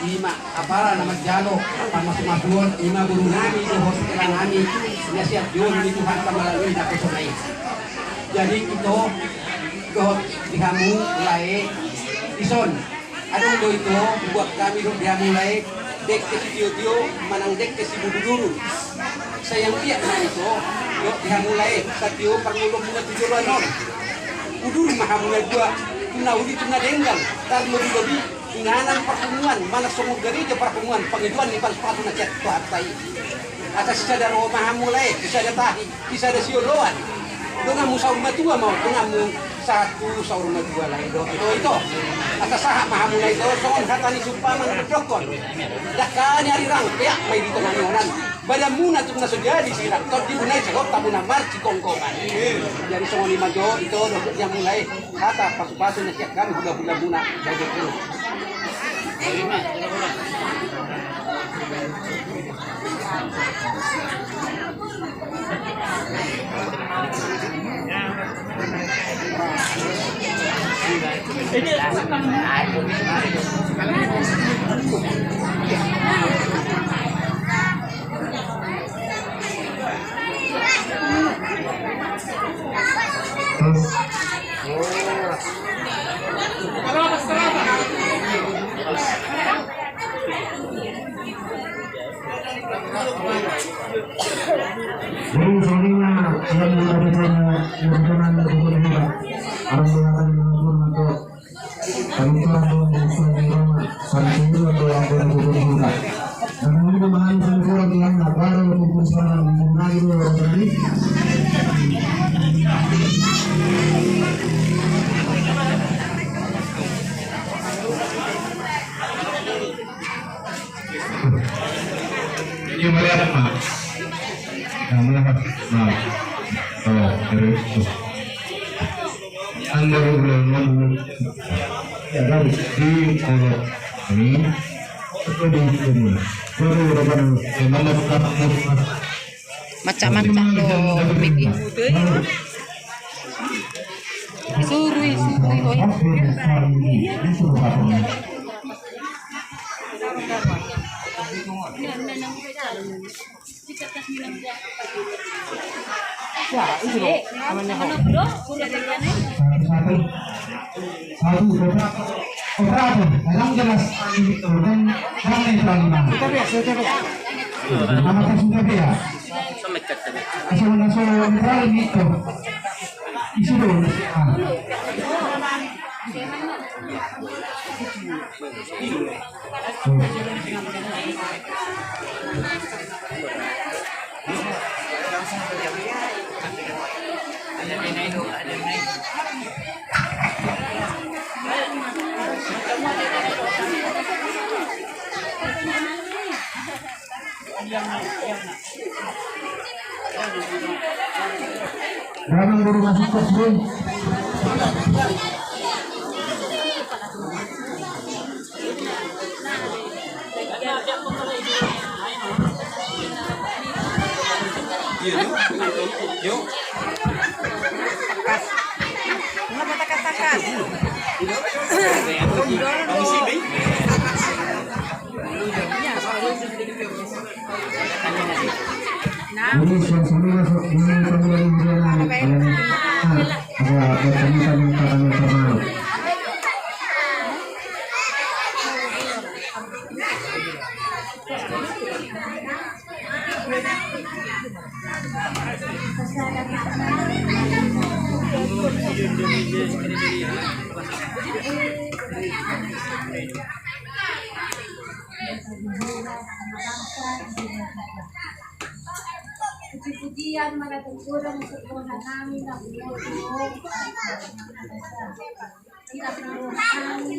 Ima apara nama jalo masuk matuan ima guru nami itu hospital nami nasihat jun itu Tuhan melalui dapat sunai. Jadi itu kehot dihamu mulai ison. Adong do itu buat kami dia mulai dek ke video manang dek ke dulu. Sayang dia na itu yo dia mulai sadio pangulong muna tujuan non. Udur mahamulai dua tuna udi tuna denggal tar lebih inganan pertemuan mana semua gereja pertemuan pengiduan di pas sepatu na chat partai atas bisa ada roh mahamulai bisa ada tahi bisa ada sioloan dengan musaur matua mau dengan satu saur matua lain itu atas sahak mahamulai itu soal hatani sumpaman berdokon dakani hari rang ya mai di tengah ngonan badan muna tuh na sejadi silang tot di unai segop tamu namar cikongkongan jadi soal lima jo itu yang mulai kata pasu-pasu na siap kami hula-hula muna bagi itu. Jadi soalnya yang melakukan urusan berhubungan orang melakukan untuk pernikahan dengan sampai untuk yang berhubungan. Dan ini memahami seluruh yang baru berhubungan mengenai orang ini. Ini melihat apa? Melihat oh terus anda belum ya dari di kalau ini itu di sini baru berapa macam-macam lo bikin suri Ya, itu loh. Namanya satu dalam jelas itu dan ramai terlalu kita biasa nama kita ya asal terlalu itu isu dulu Ramai baru masuk ke sini. Yuk. Kenapa takas-takas? Ini suasana masuk ini pemilihan berjalan ada bertemu kami terkenal. Puji-pujian mana terkurang sempurna namin na buong tidak perlu kami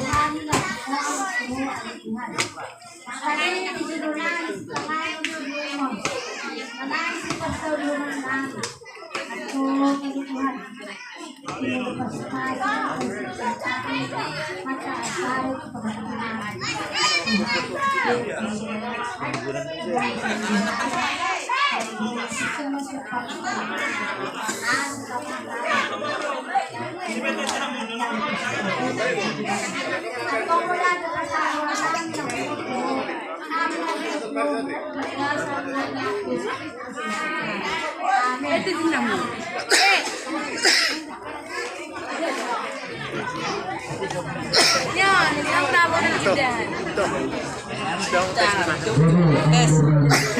namin na Tuhan. Makalin ang sinunay, pangayon ng Diyos. Manay sa pagtulungan namin. At tulong ng Tuhan. Pinagpasakaya ang pagkakataon mataasay sa pagkakataon. Ito din naman. Yan, ang tabo na dyan. Guru,